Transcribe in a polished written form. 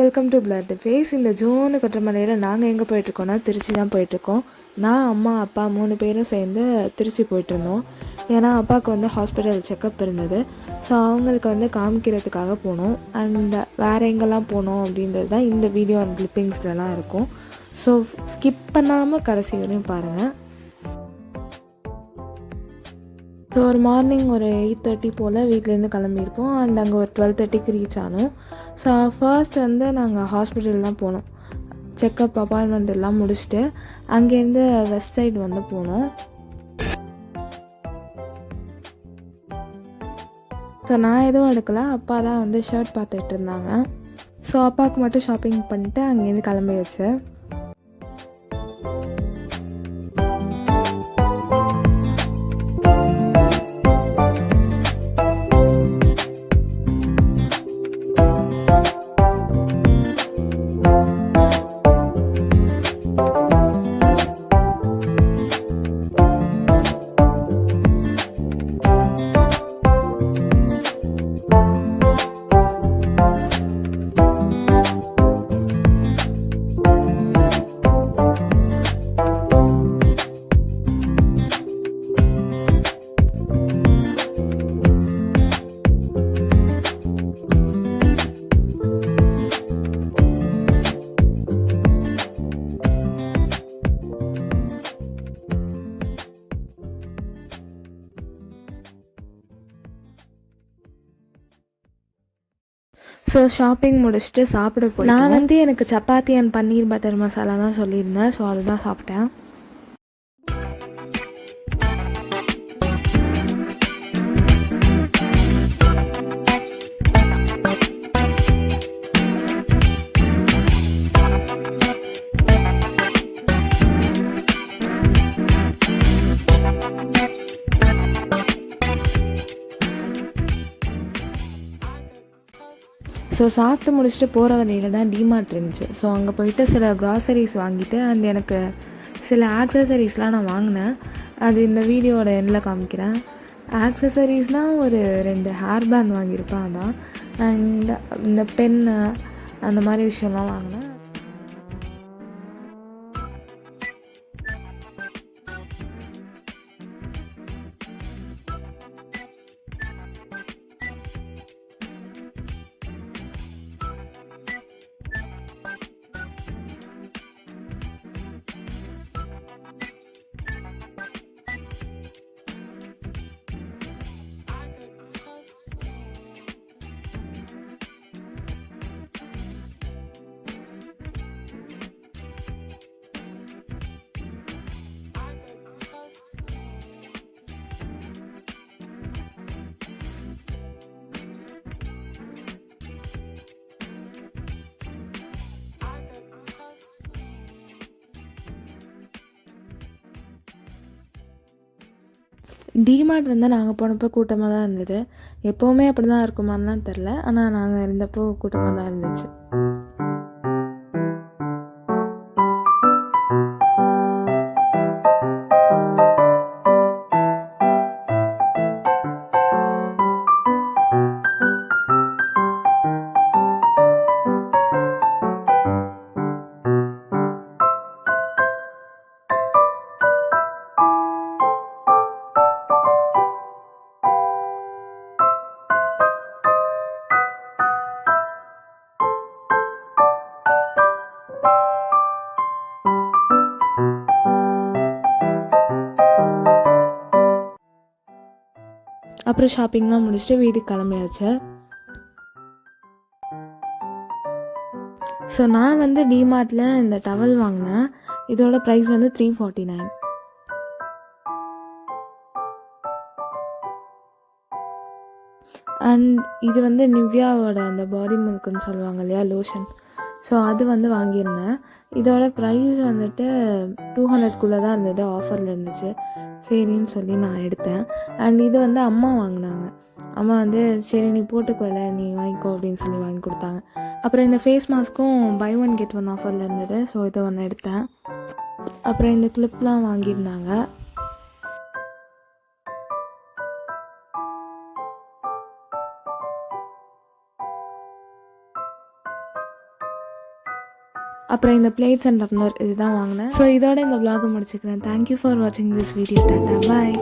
Welcome to blood face. இந்த June கொற்றமலையில் நாங்கள் எங்கே போயிட்டுருக்கோன்னா திருச்சி தான் போயிட்டுருக்கோம். நான் அம்மா அப்பா 3 பேரும் சேர்ந்து திருச்சி போயிட்டுருந்தோம். ஏன்னா அப்பாவுக்கு வந்து ஹாஸ்பிட்டல் செக்கப் இருந்தது. ஸோ அவங்களுக்கு வந்து காமிக்கிறதுக்காக போனோம். அண்ட் வேறு எங்கெல்லாம் போனோம் அப்படின்றது தான் இந்த வீடியோ அண்ட் கிளிப்பிங்ஸ்லாம் இருக்கும். ஸோ ஸ்கிப் பண்ணாமல் கடைசி வரையும் பாருங்கள். ஸோ ஒரு மார்னிங் ஒரு 8:30 போல் வீட்டிலேருந்து கிளம்பியிருப்போம். அண்ட் அங்கே ஒரு 12:30க்கு ரீச் ஆனோம். ஸோ ஃபர்ஸ்ட் வந்து நாங்கள் ஹாஸ்பிட்டல் தான் போனோம். செக்கப் அப்பாயின்மெண்ட் எல்லாம் முடிச்சுட்டு அங்கேருந்து வெஸ்ட் சைடு வந்து போனோம். ஸோ நான் எதுவும் எடுக்கலை, அப்பா தான் வந்து ஷர்ட் பார்த்துட்டு இருந்தாங்க. ஸோ அப்பாவுக்கு மட்டும் ஷாப்பிங் பண்ணிட்டு அங்கேருந்து கிளம்பியாச்சு. ஸோ ஷாப்பிங் முடிச்சுட்டு சாப்பிட போய் நான் வந்து எனக்கு சப்பாத்தி அண்ட் பன்னீர் பட்டர் மசாலா தான் சொல்லியிருந்தேன். ஸோ அதுதான் சாப்பிட்டேன். ஸோ சாப்பிட்டு முடிச்சுட்டு போகிற வழியில் தான் டிமார்ட் இருந்துச்சு. ஸோ அங்கே போயிட்டு சில க்ராசரிஸ் வாங்கிட்டு அண்ட் எனக்கு சில ஆக்சசரிஸ்லாம் நான் வாங்கினேன். அது இந்த வீடியோட எண்டில் காமிக்கிறேன். ஆக்சசரிஸ்னால் ஒரு 2 ஹேர் பேண்ட் வாங்கியிருப்பேன். அதான் அண்ட் இந்த பென்னு அந்த மாதிரி விஷயம்லாம் வாங்கினேன். டிமார்ட் வந்து நாங்கள் போனப்போ கூட்டமாக தான் இருந்தது. எப்போவுமே அப்படி தான் இருக்குமான்லாம் தெரில, ஆனால் நாங்கள் இருந்தப்போ கூட்டமாக தான் இருந்துச்சு. அப்புறம் ஷாப்பிங்லாம் முடிச்சுட்டு வீட்டுக்கு கிளம்பியாச்சு. ஸோ நான் வந்து டிமார்ட்டில் இந்த டவல் வாங்கினேன். இதோட ப்ரைஸ் வந்து 349. அண்ட் இது வந்து நிவ்யாவோட அந்த பாடி மில்க்குன்னு சொல்லுவாங்க இல்லையா, லோஷன். ஸோ அது வந்து வாங்கியிருந்தேன். இதோட ப்ரைஸ் வந்துட்டு 200க்குள்ளே தான் இருந்தது, ஆஃபரில் இருந்துச்சு. சரின்னு சொல்லி நான் எடுத்தேன். அண்ட் இது வந்து அம்மா வாங்கினாங்க. அம்மா வந்து சரி நீ போட்டுக்கோல, நீ வாங்கிக்கோ அப்படின்னு சொல்லி வாங்கி கொடுத்தாங்க. அப்புறம் இந்த ஃபேஸ் மாஸ்க்கும் பை 1 get 1 ஆஃபரில் இருந்தது. ஸோ இதை ஒன்று எடுத்தேன். அப்புறம் இந்த கிளிப்லாம் வாங்கியிருந்தாங்க. அப்புறம் இந்த பிளேட்ஸ் அண்ட் டம்ளர் இதுதான் வாங்கினேன். ஸோ இதோட இந்த vlog முடிச்சுக்கிறேன். தேங்க்யூ ஃபார் வாட்சிங் திஸ் வீடியோ. Tata bye.